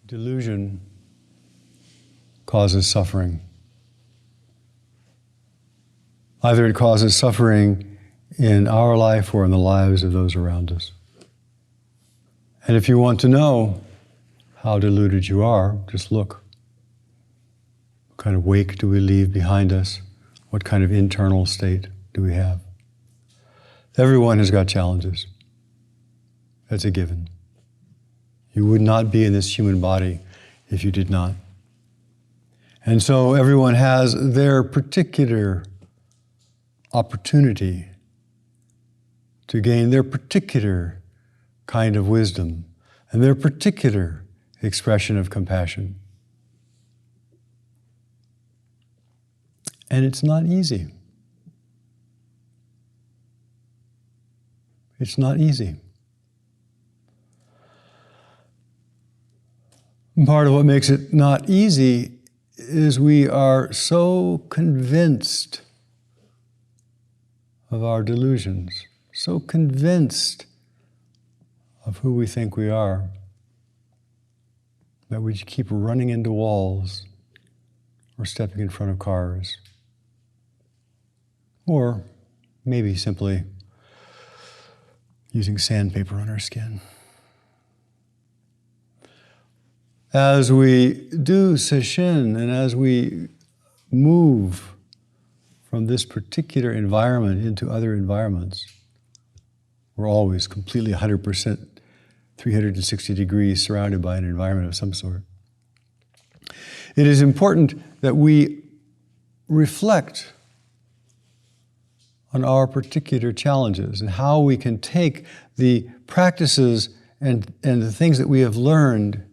Delusion causes suffering. Either it causes suffering in our life or in the lives of those around us. And if you want to know how deluded you are, just look. What kind of wake do we leave behind us? What kind of internal state do we have? Everyone has got challenges. That's a given. You would not be in this human body if you did not. And so everyone has their particular opportunity to gain their particular kind of wisdom and their particular expression of compassion. And it's not easy. It's not easy. And part of what makes it not easy is we are so convinced of our delusions, so convinced of who we think we are, that we keep running into walls or stepping in front of cars, or maybe simply using sandpaper on our skin. As we do Sesshin and as we move from this particular environment into other environments, we're always completely 100%, 360 degrees surrounded by an environment of some sort. It is important that we reflect on our particular challenges and how we can take the practices and the things that we have learned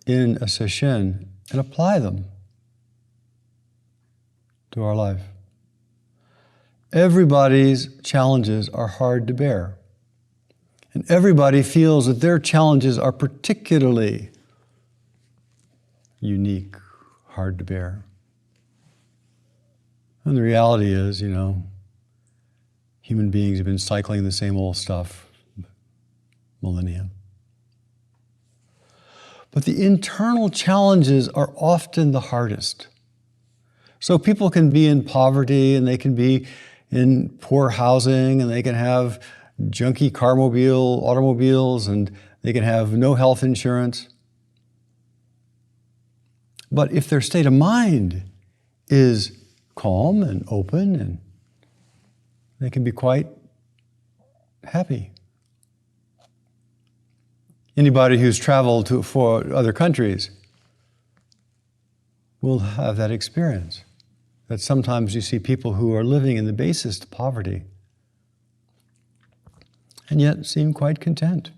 in a Sesshin and apply them to our life. Everybody's challenges are hard to bear. And everybody feels that their challenges are particularly unique, hard to bear. And the reality is, human beings have been cycling the same old stuff millennia. But the internal challenges are often the hardest. So people can be in poverty and they can be in poor housing and they can have junky automobiles and they can have no health insurance. But if their state of mind is calm and open, and they can be quite happy. Anybody who's traveled to other countries will have that experience. That sometimes you see people who are living in the basest poverty and yet seem quite content.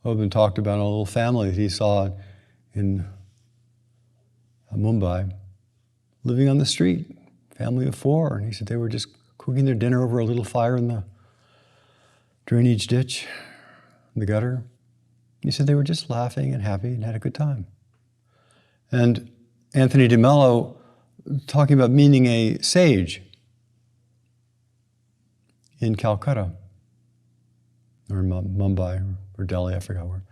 Hogen talked about a little family that he saw in Mumbai, living on the street, family of 4. And he said they were just cooking their dinner over a little fire in the drainage ditch, in the gutter. He said they were just laughing and happy and had a good time. And Anthony de Mello, talking about meeting a sage in Calcutta, or Mumbai, or Delhi, I forgot where.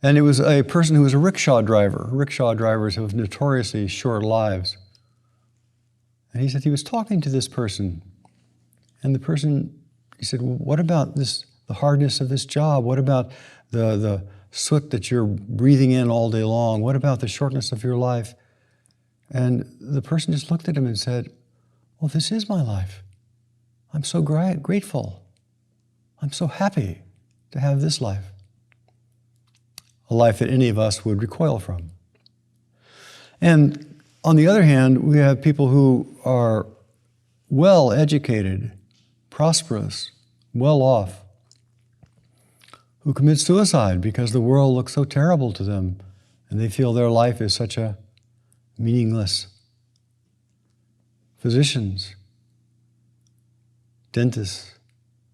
And it was a person who was a rickshaw driver. Rickshaw drivers have notoriously short lives. And he said he was talking to this person, and the person, he said, well, what about the hardness of this job? What about the soot that you're breathing in all day long? What about the shortness of your life? And the person just looked at him and said, well, this is my life. I'm so grateful. I'm so happy to have this life. A life that any of us would recoil from. And on the other hand, we have people who are well-educated, prosperous, well-off, who commit suicide because the world looks so terrible to them and they feel their life is such a meaningless. Physicians, dentists,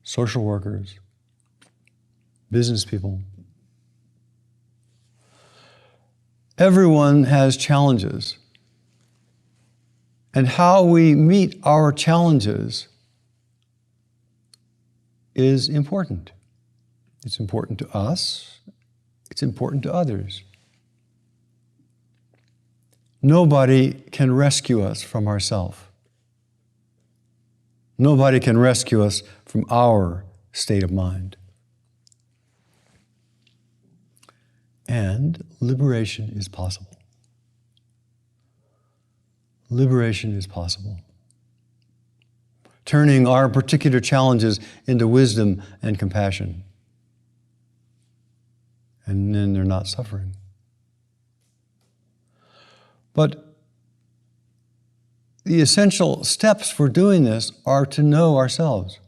social workers, business people. Everyone has challenges. And how we meet our challenges is important. It's important to us. It's important to others. Nobody can rescue us from ourselves. Nobody can rescue us from our state of mind. And liberation is possible. Liberation is possible. Turning our particular challenges into wisdom and compassion. And then they're not suffering. But the essential steps for doing this are to know ourselves.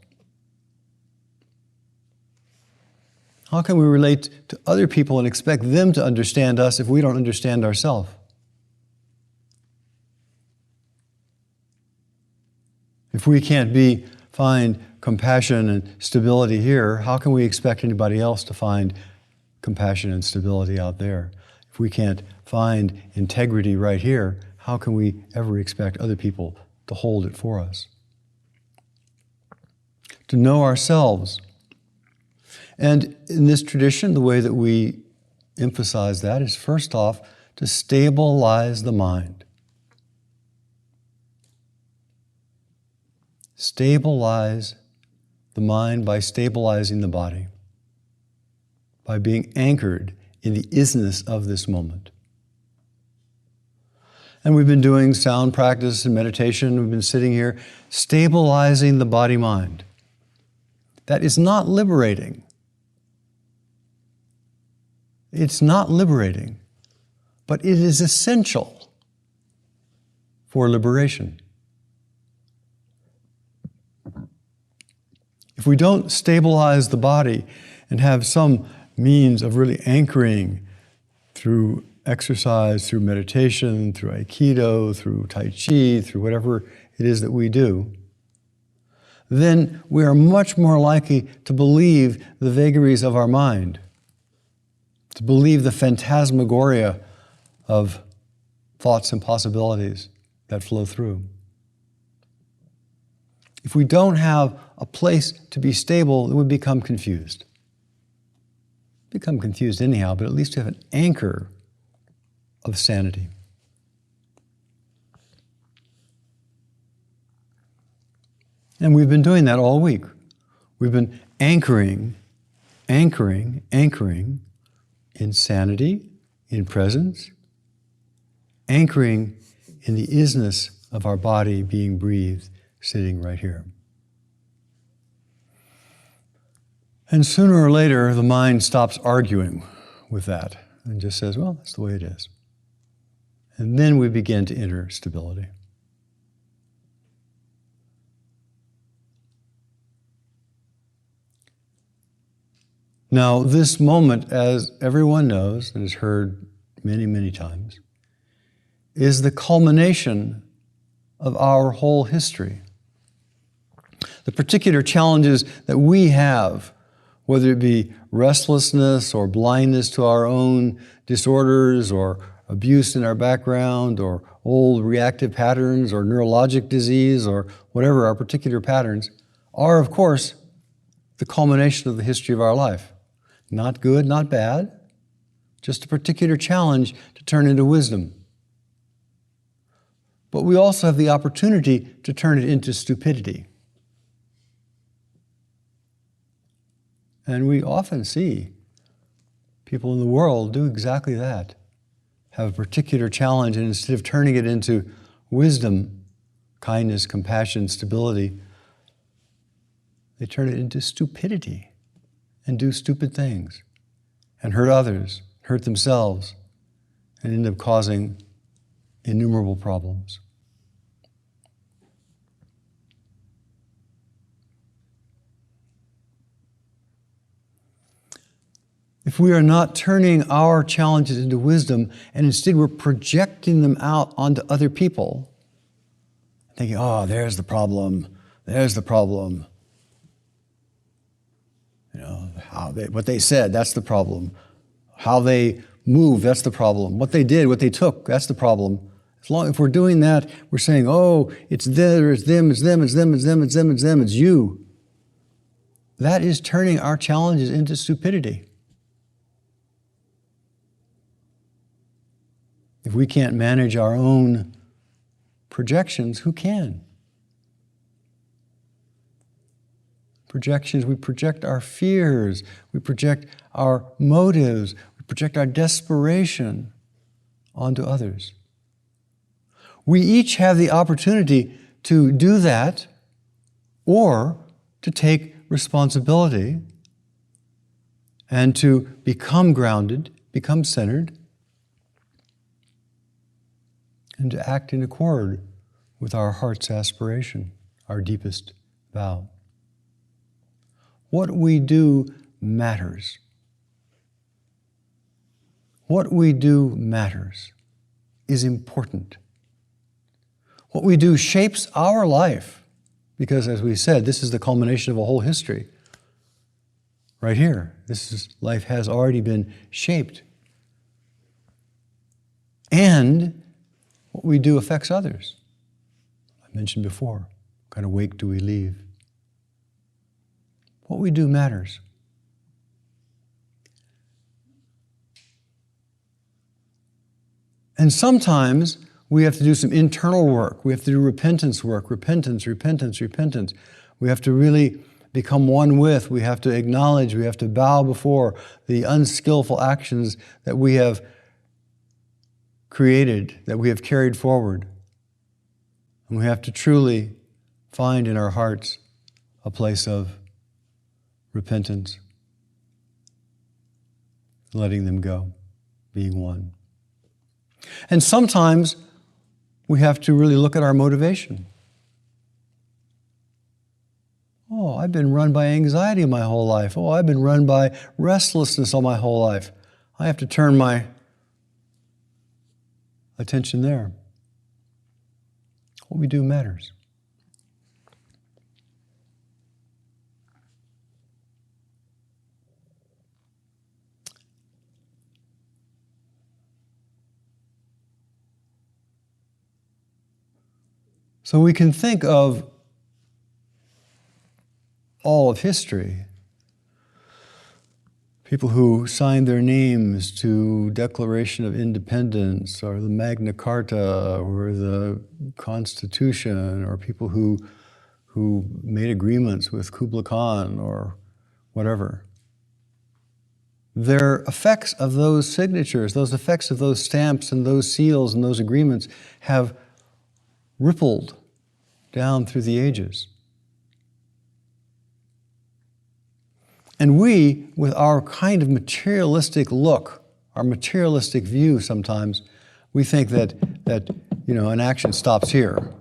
How can we relate to other people and expect them to understand us if we don't understand ourselves? If we can't find compassion and stability here, how can we expect anybody else to find compassion and stability out there? If we can't find integrity right here, how can we ever expect other people to hold it for us? To know ourselves. And in this tradition, the way that we emphasize that is first off, to stabilize the mind. Stabilize the mind by stabilizing the body, by being anchored in the isness of this moment. And we've been doing sound practice and meditation. We've been sitting here stabilizing the body-mind. That is not liberating. It's not liberating, but it is essential for liberation. If we don't stabilize the body and have some means of really anchoring through exercise, through meditation, through Aikido, through Tai Chi, through whatever it is that we do, then we are much more likely to believe the vagaries of our mind, to believe the phantasmagoria of thoughts and possibilities that flow through. If we don't have a place to be stable, then we become confused. Become confused anyhow, but at least we have an anchor of sanity. And we've been doing that all week. We've been anchoring in sanity, in presence, anchoring in the isness of our body being breathed, sitting right here. And sooner or later, the mind stops arguing with that and just says, well, that's the way it is. And then we begin to enter stability. Now, this moment, as everyone knows and has heard many, many times, is the culmination of our whole history. The particular challenges that we have, whether it be restlessness or blindness to our own disorders or abuse in our background or old reactive patterns or neurologic disease or whatever our particular patterns, are, of course, the culmination of the history of our life. Not good, not bad, just a particular challenge to turn into wisdom. But we also have the opportunity to turn it into stupidity. And we often see people in the world do exactly that. Have a particular challenge, and instead of turning it into wisdom, kindness, compassion, stability, they turn it into stupidity and do stupid things and hurt others, hurt themselves, and end up causing innumerable problems. If we are not turning our challenges into wisdom, and instead we're projecting them out onto other people, thinking, oh, there's the problem. You know, what they said, that's the problem. How they moved, that's the problem. What they did, what they took, that's the problem. If we're doing that, we're saying, oh, it's there, it's them, it's them, it's them, it's them, it's them, it's them, it's you. that is turning our challenges into stupidity. If we can't manage our own projections, who can? Projections, we project our fears, we project our motives, we project our desperation onto others. We each have the opportunity to do that or to take responsibility and to become grounded, become centered, and to act in accord with our heart's aspiration, our deepest vow. What we do matters. What we do matters, is important. What we do shapes our life, because as we said, this is the culmination of a whole history. Right here, life has already been shaped. And what we do affects others. I mentioned before, what kind of wake do we leave? What we do matters. And sometimes we have to do some internal work. We have to do repentance work, repentance. We have to really become one with, we have to acknowledge, we have to bow before the unskillful actions that we have created, that we have carried forward. And we have to truly find in our hearts a place of repentance, letting them go, being one. And sometimes we have to really look at our motivation. Oh, I've been run by anxiety my whole life. Oh, I've been run by restlessness all my whole life. I have to turn my attention there. What we do matters. So we can think of all of history. People who signed their names to Declaration of Independence or the Magna Carta or the Constitution, or people who made agreements with Kublai Khan or whatever. Their effects of those signatures, those effects of those stamps and those seals and those agreements have rippled down through the ages. And we, with our kind of materialistic look, our materialistic view sometimes, we think that an action stops here.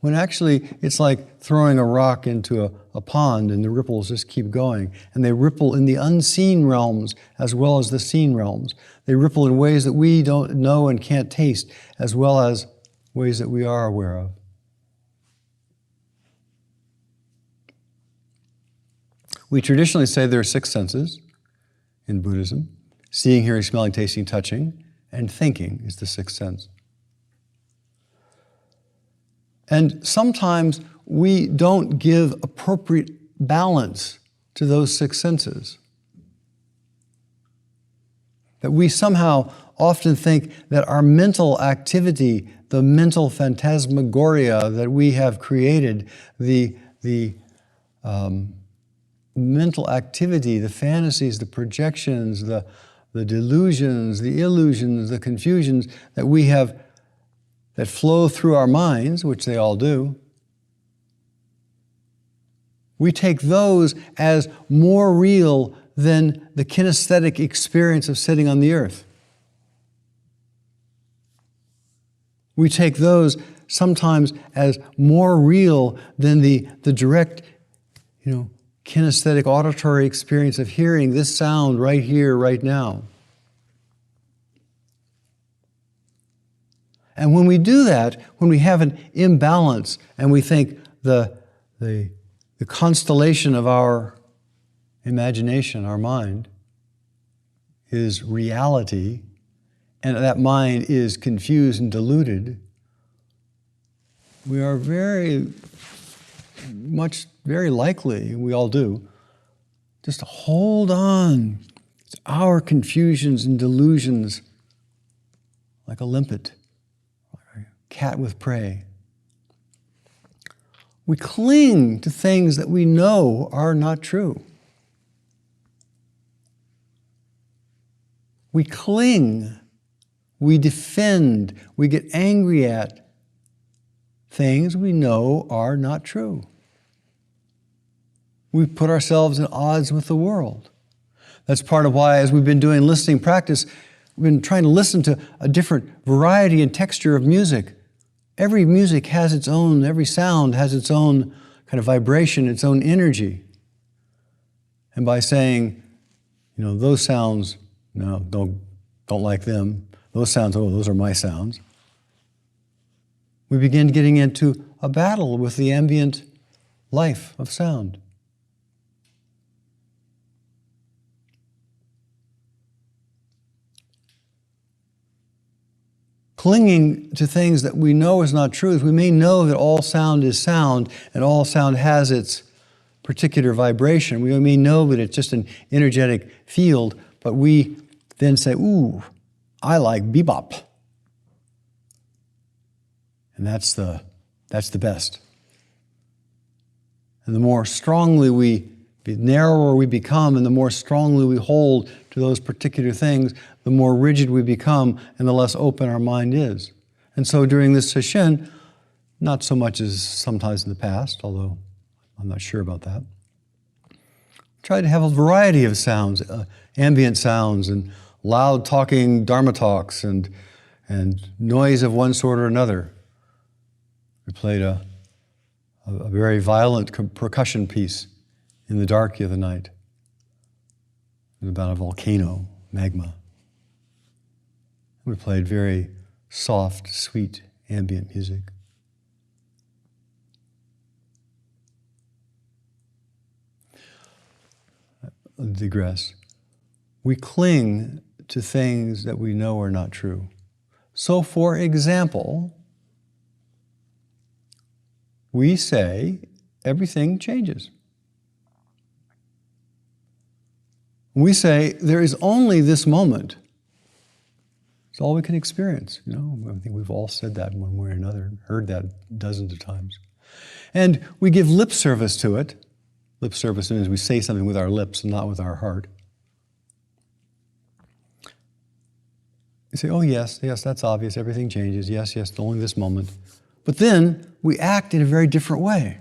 When actually it's like throwing a rock into a pond and the ripples just keep going. And they ripple in the unseen realms as well as the seen realms. They ripple in ways that we don't know and can't taste, as well as ways that we are aware of. We traditionally say there are 6 senses in Buddhism. Seeing, hearing, smelling, tasting, touching, and thinking is the 6th sense. And sometimes we don't give appropriate balance to those 6 senses. That we somehow often think that our mental activity, the mental phantasmagoria that we have created, the mental activity, the fantasies, the projections, the delusions, the illusions, the confusions that we have, that flow through our minds, which they all do, we take those as more real than the kinesthetic experience of sitting on the earth. We take those sometimes as more real than the direct, kinesthetic auditory experience of hearing this sound right here, right now. And when we do that, when we have an imbalance and we think the constellation of our imagination, our mind, is reality, and that mind is confused and deluded, we are very very likely, we all do, just to hold on to our confusions and delusions like a limpet, or a cat with prey. We cling to things that we know are not true. We cling, we defend, we get angry at things we know are not true. We put ourselves at odds with the world. That's part of why, as we've been doing listening practice, we've been trying to listen to a different variety and texture of music. Every music has its own, every sound has its own kind of vibration, its own energy. And by saying, those sounds, no, don't like them. Those sounds, those are my sounds. We begin getting into a battle with the ambient life of sound. Clinging to things that we know is not truth. We may know that all sound is sound and all sound has its particular vibration. We may know that it's just an energetic field, but we then say, ooh, I like bebop. And that's the best. And the more strongly the narrower we become and the more strongly we hold to those particular things, the more rigid we become and the less open our mind is. And so during this Sesshin, not so much as sometimes in the past, although I'm not sure about that, try to have a variety of sounds, ambient sounds and loud talking Dharma talks and noise of one sort or another. We played a very violent percussion piece in the dark the other night. It was about a volcano, magma. We played very soft, sweet, ambient music. I'll digress. We cling to things that we know are not true. So, for example, we say everything changes. We say there is only this moment. It's all we can experience. I think we've all said that in one way or another, heard that dozens of times. And we give lip service to it. Lip service means we say something with our lips and not with our heart. You say, oh yes, that's obvious, everything changes, yes, only this moment. But then we act in a very different way.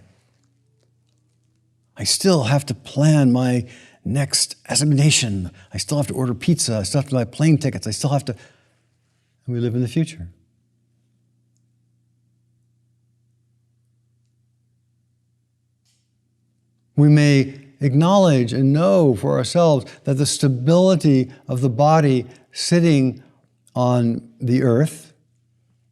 I still have to plan my next assignation. I still have to order pizza. I still have to buy plane tickets. I still have to... And we live in the future. We may acknowledge and know for ourselves that the stability of the body sitting on the earth,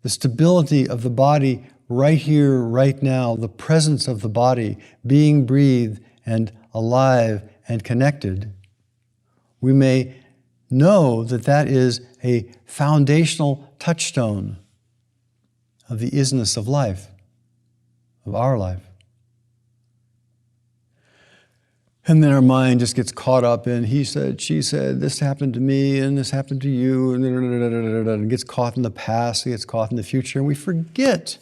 the stability of the body right here, right now, the presence of the body being breathed and alive and connected, we may know that that is a foundational touchstone of the isness of life, of our life. And then our mind just gets caught up in he said, she said, this happened to me and this happened to you, and gets caught in the past, gets caught in the future, and we forget.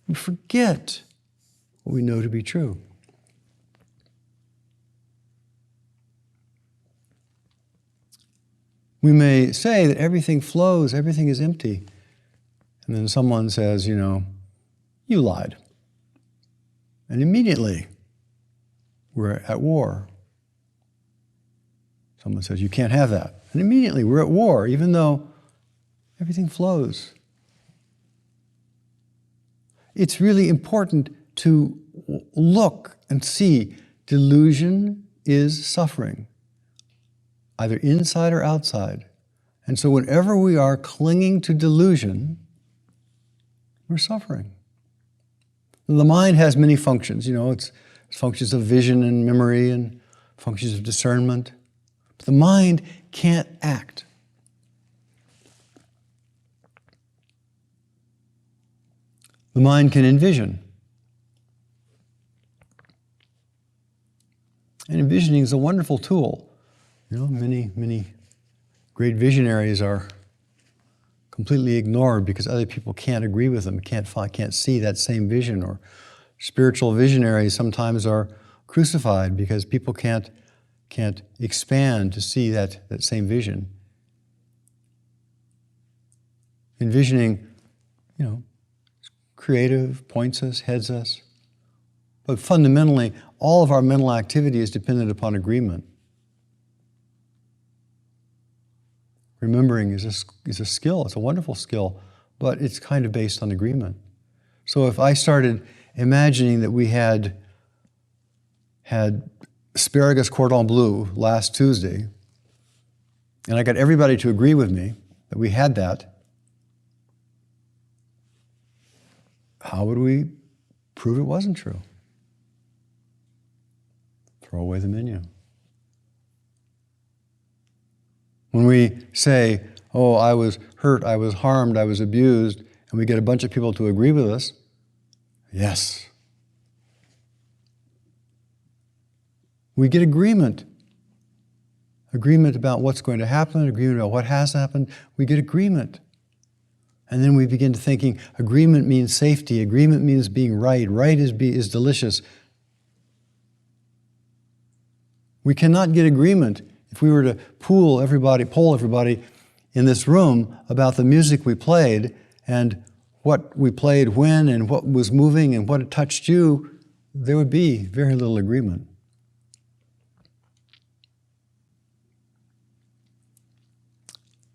We forget what we know to be true. We may say that everything flows, everything is empty. And then someone says, you lied. And immediately, we're at war. Someone says, you can't have that. And immediately, we're at war, even though everything flows. It's really important to look and see delusion is suffering, either inside or outside. And so whenever we are clinging to delusion, we're suffering. The mind has many functions. It's functions of vision and memory and functions of discernment. But the mind can't act. The mind can envision. And envisioning is a wonderful tool. You know, many great visionaries are completely ignored because other people can't agree with them, can't see that same vision. Or spiritual visionaries sometimes are crucified because people can't expand to see that same vision. Envisioning, you know, creative, points us, heads us. But fundamentally, all of our mental activity is dependent upon agreement. Remembering is a skill, it's a wonderful skill, but it's kind of based on agreement. So if I started imagining that we had asparagus cordon bleu last Tuesday, and I got everybody to agree with me that we had that, how would we prove it wasn't true? Throw away the menu. When we say, oh, I was hurt, I was harmed, I was abused, and we get a bunch of people to agree with us, yes. We get agreement. Agreement about what's going to happen, agreement about what has happened. We get agreement. And then we begin to thinking, agreement means safety, agreement means being right, right is delicious. We cannot get agreement if we were to poll everybody in this room about the music we played and what we played when and what was moving and what touched you, there would be very little agreement.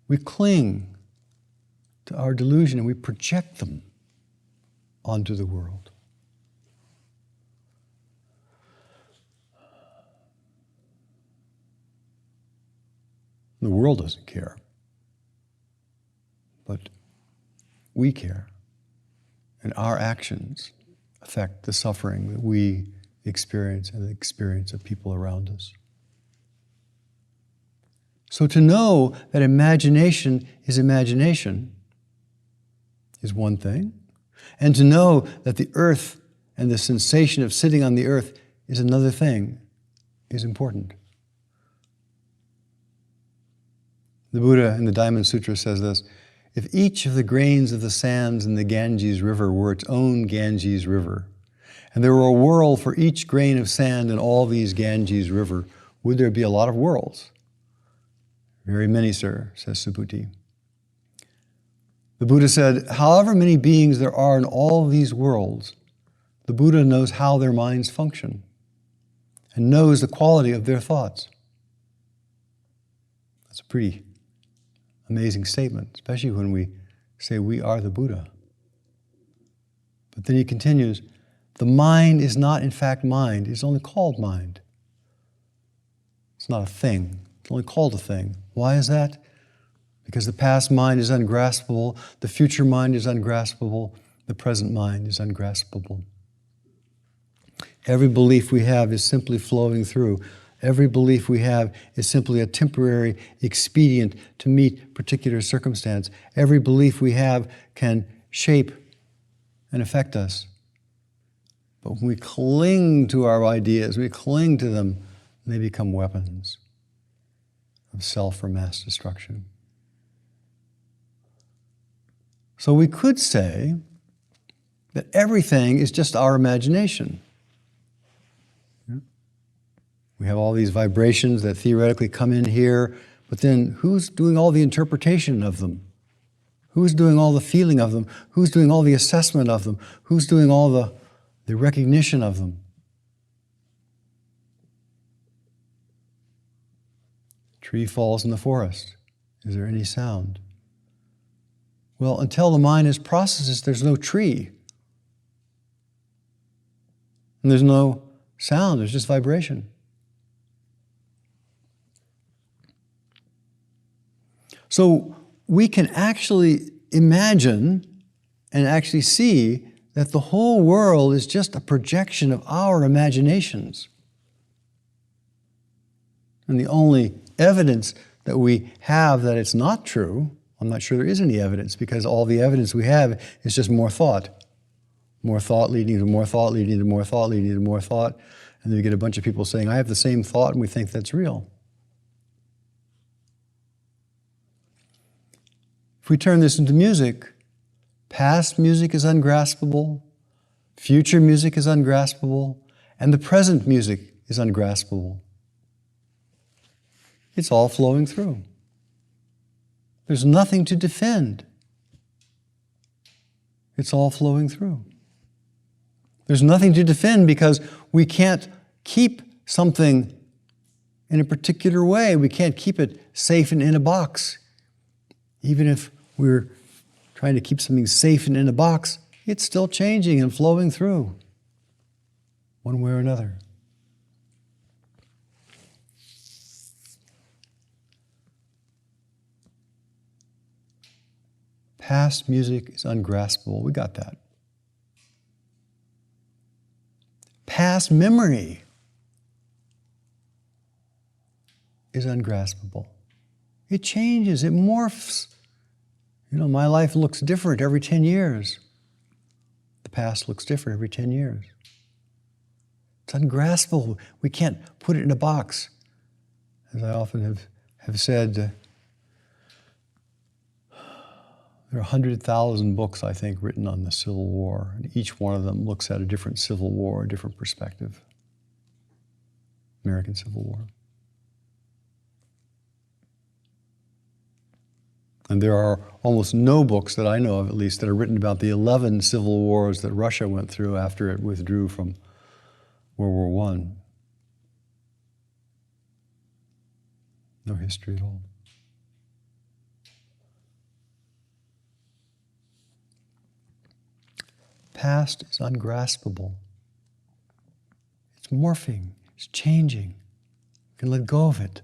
We cling to our delusion and we project them onto the world. The world doesn't care, but we care, and our actions affect the suffering that we experience and the experience of people around us. So to know that imagination is one thing, and to know that the earth and the sensation of sitting on the earth is another thing is important. The Buddha in the Diamond Sutra says this: if each of the grains of the sands in the Ganges River were its own Ganges River, and there were a world for each grain of sand in all these Ganges River, would there be a lot of worlds? Very many, sir, says Subhuti. The Buddha said, however many beings there are in all these worlds, the Buddha knows how their minds function and knows the quality of their thoughts. That's a pretty amazing statement, especially when we say we are the Buddha. But then he continues, the mind is not in fact mind, it's only called mind. It's not a thing, it's only called a thing. Why is that? Because the past mind is ungraspable, the future mind is ungraspable, the present mind is ungraspable. Every belief we have is simply flowing through. Every belief we have is simply a temporary expedient to meet particular circumstance. Every belief we have can shape and affect us. But when we cling to our ideas, we cling to them, they become weapons of self or mass destruction. So we could say that everything is just our imagination. We have all these vibrations that theoretically come in here, but then who's doing all the interpretation of them? Who's doing all the feeling of them? Who's doing all the assessment of them? Who's doing all the recognition of them? Tree falls in the forest. Is there any sound? Well, until the mind is processed, there's no tree. And there's no sound, there's just vibration. So we can actually imagine and actually see that the whole world is just a projection of our imaginations. And the only evidence that we have that it's not true, I'm not sure there is any evidence, because all the evidence we have is just more thought. More thought leading to more thought, leading to more thought, leading to more thought. And then we get a bunch of people saying, I have the same thought, and we think that's real. If we turn this into music, past music is ungraspable, future music is ungraspable, and the present music is ungraspable. It's all flowing through. There's nothing to defend. It's all flowing through. There's nothing to defend because we can't keep something in a particular way. We can't keep it safe and in a box. Even if we're trying to keep something safe and in a box, it's still changing and flowing through, one way or another. Past music is ungraspable. We got that. Past memory is ungraspable. It changes, it morphs. My life looks different every 10 years. The past looks different every 10 years. It's ungraspable. We can't put it in a box. As I often have said, there are 100,000 books, I think, written on the Civil War, and each one of them looks at a different Civil War, a different perspective. American Civil War. And there are almost no books that I know of, at least, that are written about the 11 civil wars that Russia went through after it withdrew from World War I. No history at all. Past is ungraspable. It's morphing, it's changing. You can let go of it.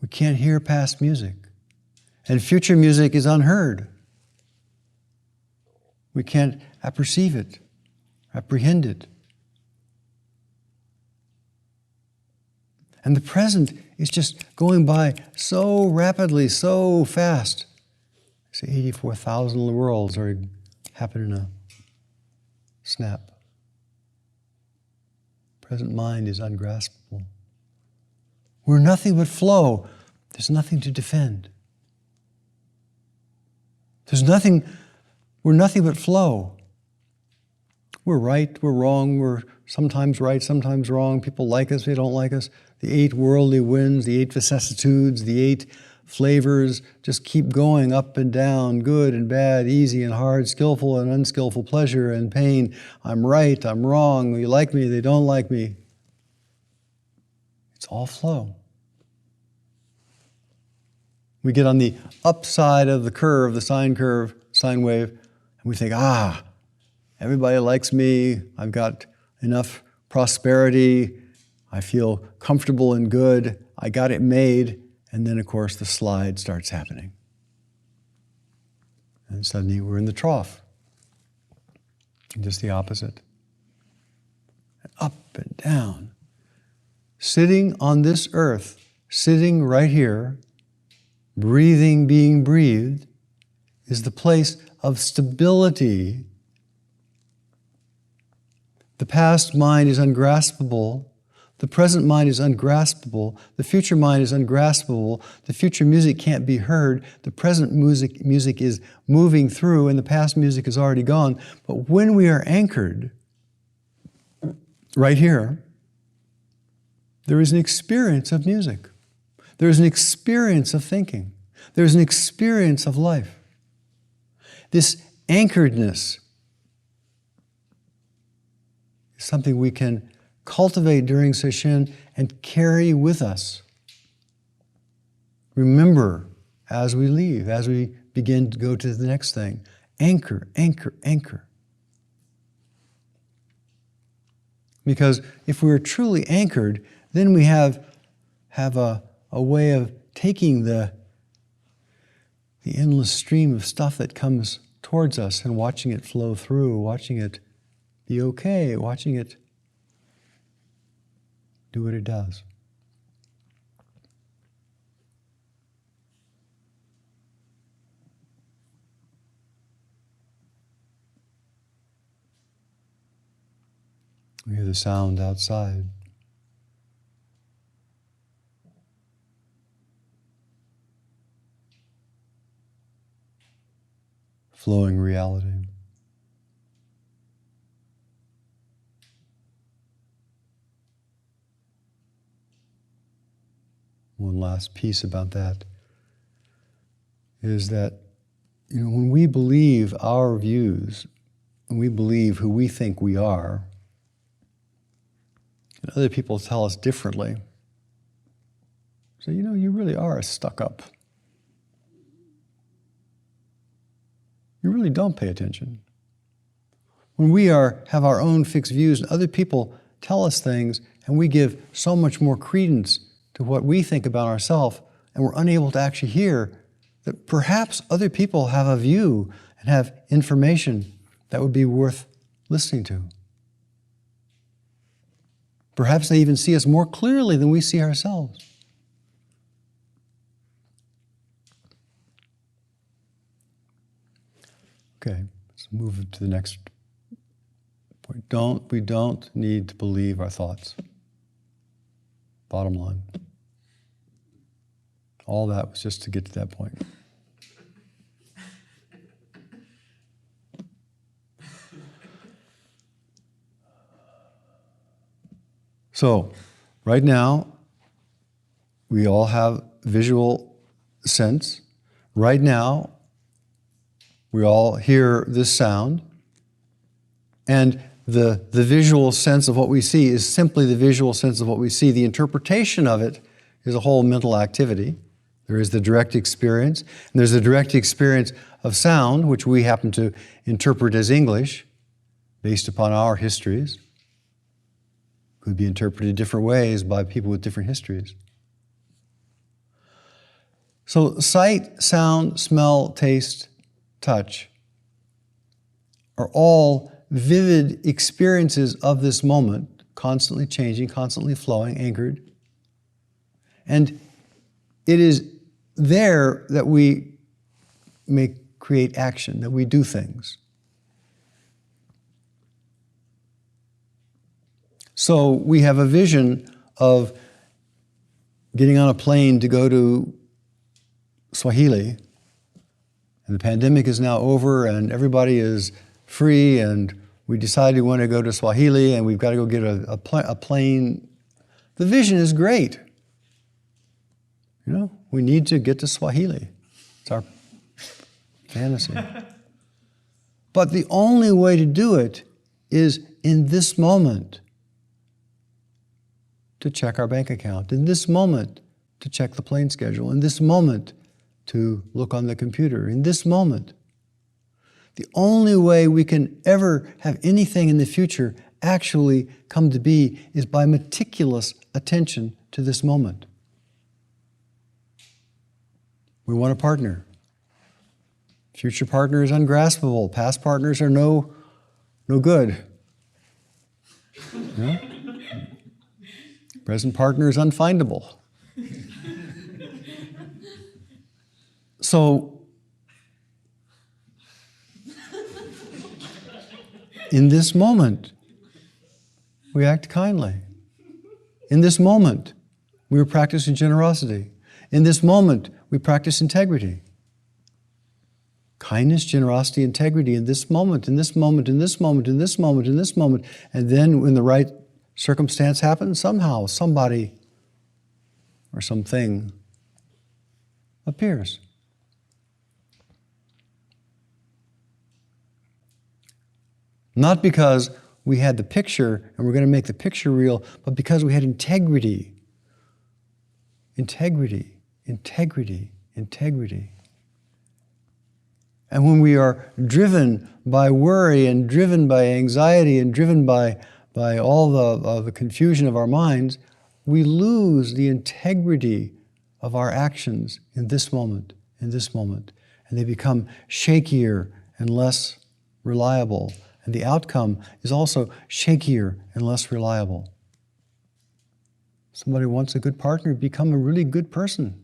We can't hear past music. And future music is unheard. We can't apperceive it, apprehend it. And the present is just going by so rapidly, so fast. Say 84,000 worlds are happen in a snap. Present mind is ungraspable. We're nothing but flow. There's nothing to defend. We're nothing but flow. We're right, we're wrong, we're sometimes right, sometimes wrong. People like us, they don't like us. The 8 worldly winds, the 8 vicissitudes, the 8 flavors just keep going up and down, good and bad, easy and hard, skillful and unskillful, pleasure and pain. I'm right, I'm wrong, you like me, they don't like me. It's all flow. We get on the upside of the curve, the sine wave, and we think, everybody likes me, I've got enough prosperity, I feel comfortable and good, I got it made, and then of course the slide starts happening. And suddenly we're in the trough. Just the opposite. Up and down. Sitting on this earth, sitting right here, breathing, being breathed, is the place of stability. The past mind is ungraspable. The present mind is ungraspable. The future mind is ungraspable. The future music can't be heard. The present music is moving through, and the past music is already gone. But when we are anchored right here, there is an experience of music. There is an experience of thinking. There is an experience of life. This anchoredness is something we can cultivate during Sesshin and carry with us. Remember as we leave, as we begin to go to the next thing. Anchor, anchor, anchor. Because if we're truly anchored, then we have a way of taking the endless stream of stuff that comes towards us and watching it flow through, watching it be okay, watching it do what it does. We hear the sound outside. Flowing reality. One last piece about that is that, when we believe our views, and we believe who we think we are, and other people tell us differently, so you really are stuck up. You really don't pay attention. When we have our own fixed views and other people tell us things and we give so much more credence to what we think about ourselves, and we're unable to actually hear that perhaps other people have a view and have information that would be worth listening to. Perhaps they even see us more clearly than we see ourselves. Okay, let's move to the next point. We don't need to believe our thoughts. Bottom line. All that was just to get to that point. So, right now, we all have visual sense. Right now, we all hear this sound. And the visual sense of what we see is simply the visual sense of what we see. The interpretation of it is a whole mental activity. There is the direct experience, and there's the direct experience of sound, which we happen to interpret as English, based upon our histories. Could be interpreted different ways by people with different histories. So sight, sound, smell, taste, touch are all vivid experiences of this moment, constantly changing, constantly flowing, anchored. And it is there that we create action, that we do things. So we have a vision of getting on a plane to go to Swahili, and the pandemic is now over and everybody is free, and we decided we want to go to Swahili and we've got to go get a plane. The vision is great. We need to get to Swahili. It's our fantasy. But the only way to do it is in this moment to check our bank account, in this moment to check the plane schedule, in this moment to look on the computer, in this moment. The only way we can ever have anything in the future actually come to be is by meticulous attention to this moment. We want a partner. Future partner is ungraspable. Past partners are no good. Yeah? Present partner is unfindable. So, in this moment, we act kindly. In this moment, we are practicing generosity. In this moment, we practice integrity. Kindness, generosity, integrity in this moment, in this moment, in this moment, in this moment, in this moment. And then when the right circumstance happens, somehow somebody or something appears. Not because we had the picture and we're going to make the picture real, but because we had integrity. Integrity, integrity, integrity. And when we are driven by worry and driven by anxiety and driven by all the confusion of our minds, we lose the integrity of our actions in this moment, and they become shakier and less reliable. And the outcome is also shakier and less reliable. Somebody wants a good partner, become a really good person.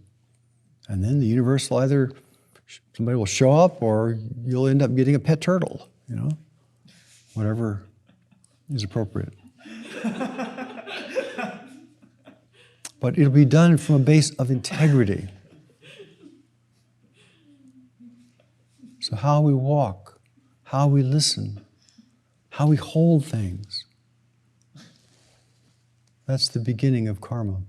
And then the universe will either, somebody will show up or you'll end up getting a pet turtle, whatever is appropriate. but it'll be done from a base of integrity. So how we walk, how we listen, how we hold things, that's the beginning of karma.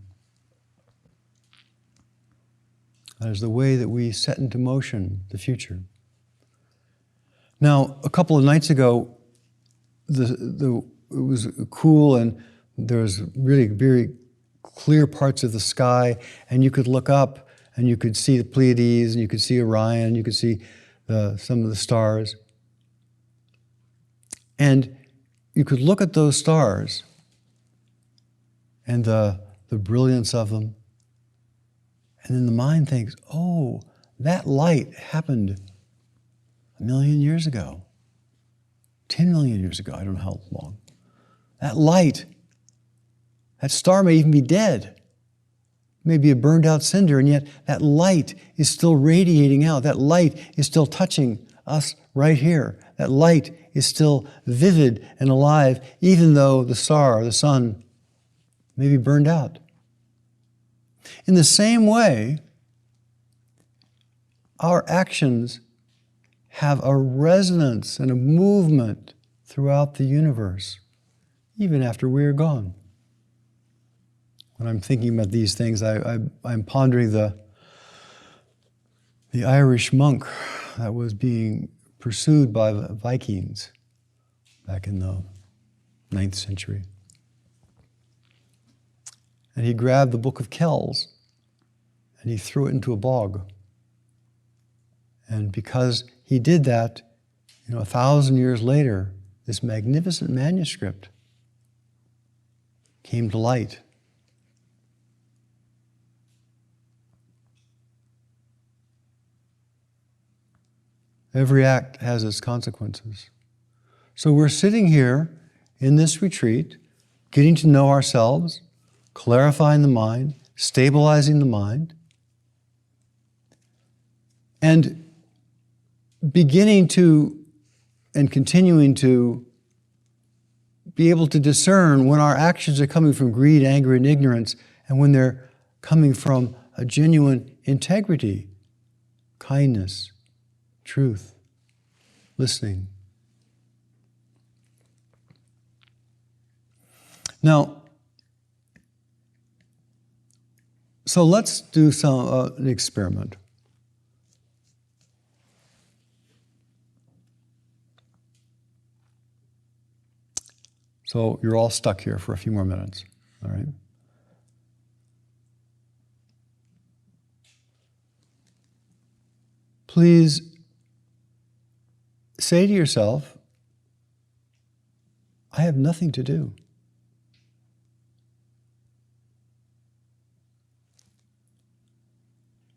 That is the way that we set into motion the future. Now, a couple of nights ago, it was cool, and there was really very clear parts of the sky, and you could look up and you could see the Pleiades, and you could see Orion, and you could see some of the stars. And you could look at those stars and the brilliance of them, and then the mind thinks, oh, that light happened 1,000,000 years ago, 10 million years ago, I don't know how long. That light, that star may even be dead, maybe a burned out cinder, and yet that light is still radiating out. That light is still touching us right here. That light is still vivid and alive, even though the star, the sun, may be burned out. In the same way, our actions have a resonance and a movement throughout the universe, even after we are gone. When I'm thinking about these things, I'm pondering the Irish monk that was being pursued by the Vikings back in the 9th century. And he grabbed the Book of Kells and he threw it into a bog. And because he did that, 1,000 years later, this magnificent manuscript came to light. Every act has its consequences. So we're sitting here in this retreat, getting to know ourselves, clarifying the mind, stabilizing the mind, and beginning to and continuing to be able to discern when our actions are coming from greed, anger, and ignorance, and when they're coming from a genuine integrity, kindness, truth, listening. Now, so let's do an experiment. So you're all stuck here for a few more minutes, all right? Please say to yourself, I have nothing to do.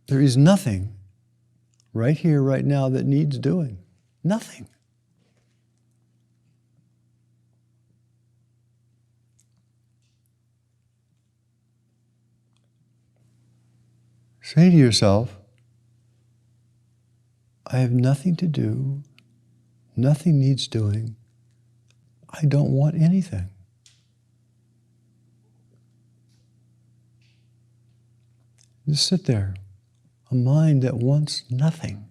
There is nothing right here, right now that needs doing. Nothing. Say to yourself, I have nothing to do, nothing needs doing, I don't want anything. Just sit there, a mind that wants nothing.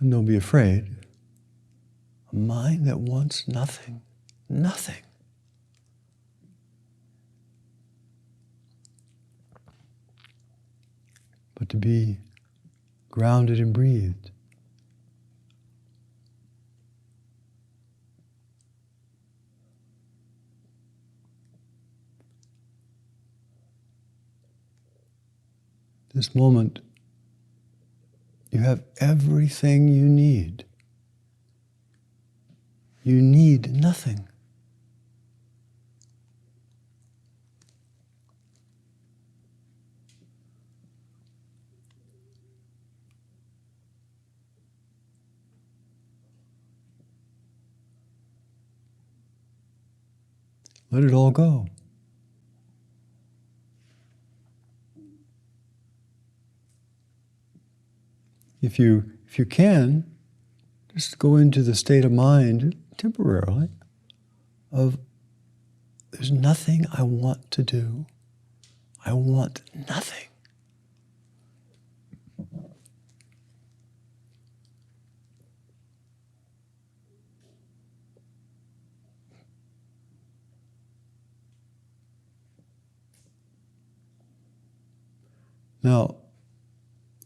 And don't be afraid, a mind that wants nothing, nothing. But to be grounded and breathed. This moment, you have everything you need. You need nothing. Let it all go. If you can, just go into the state of mind temporarily of There's nothing I want to do. I want nothing. Now,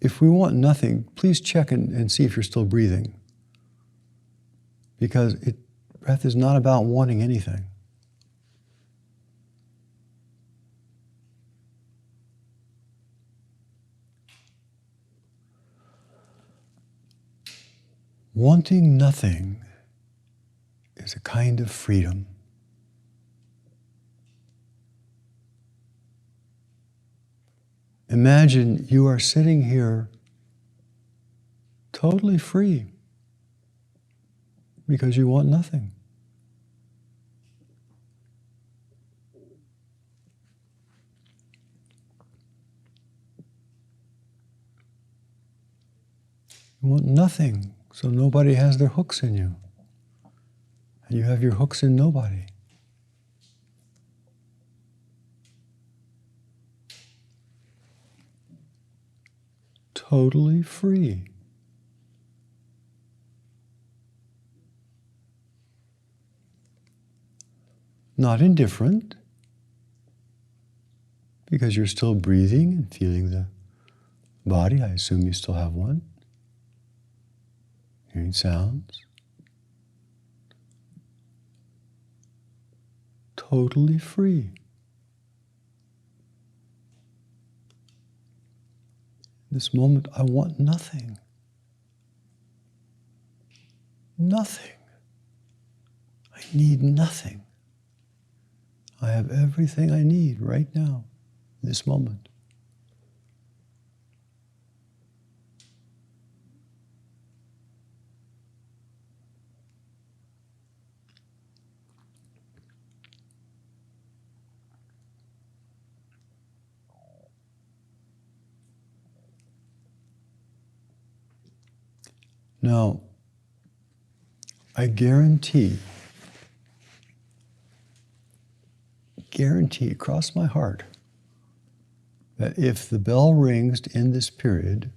if we want nothing, please check and see if you're still breathing. Because breath is not about wanting anything. Wanting nothing is a kind of freedom. Imagine you are sitting here totally free because you want nothing. You want nothing, so nobody has their hooks in you. And you have your hooks in nobody. Totally free. Not indifferent, because you're still breathing and feeling the body. I assume you still have one. Hearing sounds. Totally free. This moment, I want nothing. Nothing. I need nothing. I have everything I need right now, this moment. Now, I guarantee, cross my heart, that if the bell rings to end this period,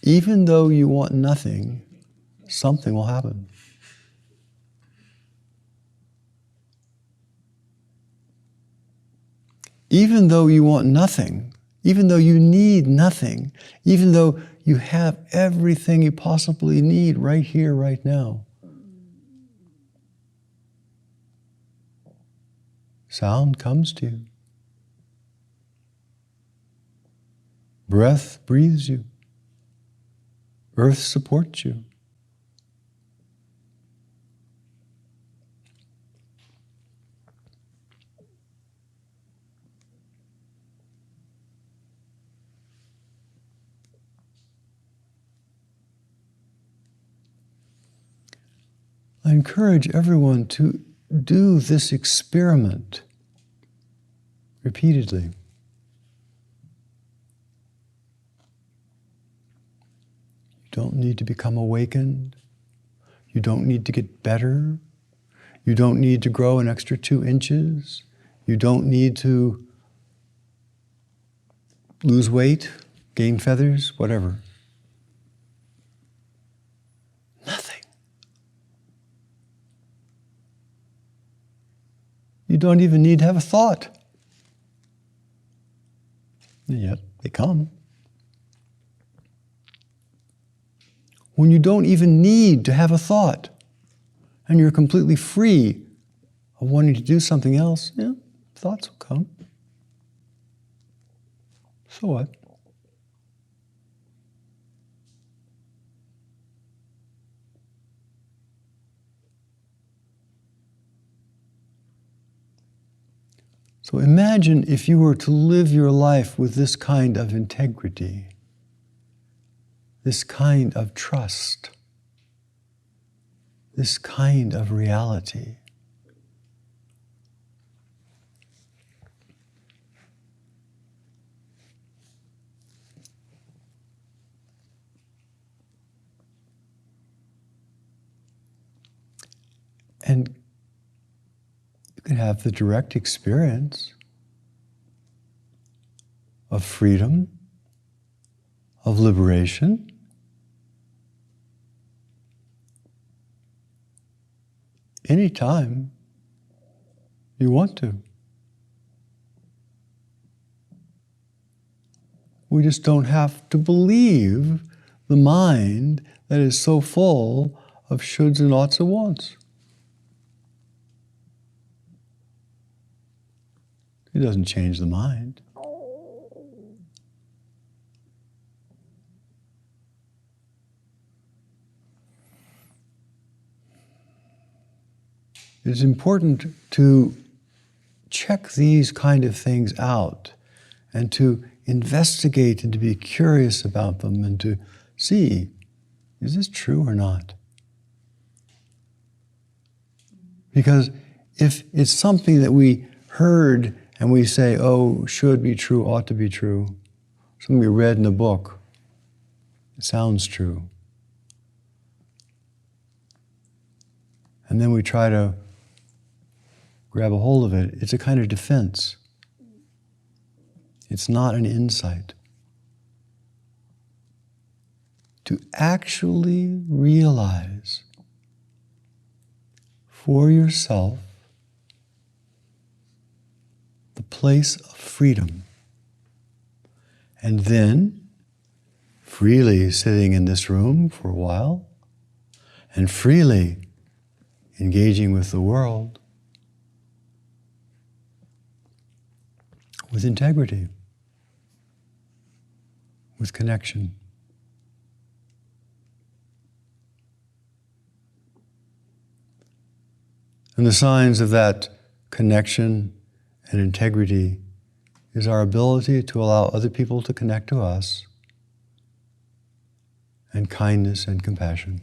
even though you want nothing, something will happen. Even though you want nothing, even though you need nothing, even though you have everything you possibly need right here, right now, sound comes to you. Breath breathes you. Earth supports you. I encourage everyone to do this experiment repeatedly. You don't need to become awakened. You don't need to get better. You don't need to grow an extra 2 inches. You don't need to lose weight, gain feathers, whatever. Nothing. You don't even need to have a thought. And yet, they come. When you don't even need to have a thought, and you're completely free of wanting to do something else, yeah, thoughts will come. So what? So imagine if you were to live your life with this kind of integrity, this kind of trust, this kind of reality. And can have the direct experience of freedom, of liberation, anytime you want to. We just don't have to believe the mind that is so full of shoulds and oughts and wants. It doesn't change the mind. It's important to check these kind of things out and to investigate and to be curious about them and to see, is this true or not? Because if it's something that we heard and we say, oh, should be true, ought to be true, something we read in a book, it sounds true. And then we try to grab a hold of it, it's a kind of defense. It's not an insight. To actually realize for yourself the place of freedom, and then freely sitting in this room for a while, and freely engaging with the world with integrity, with connection. And the signs of that connection and integrity is our ability to allow other people to connect to us, and kindness and compassion.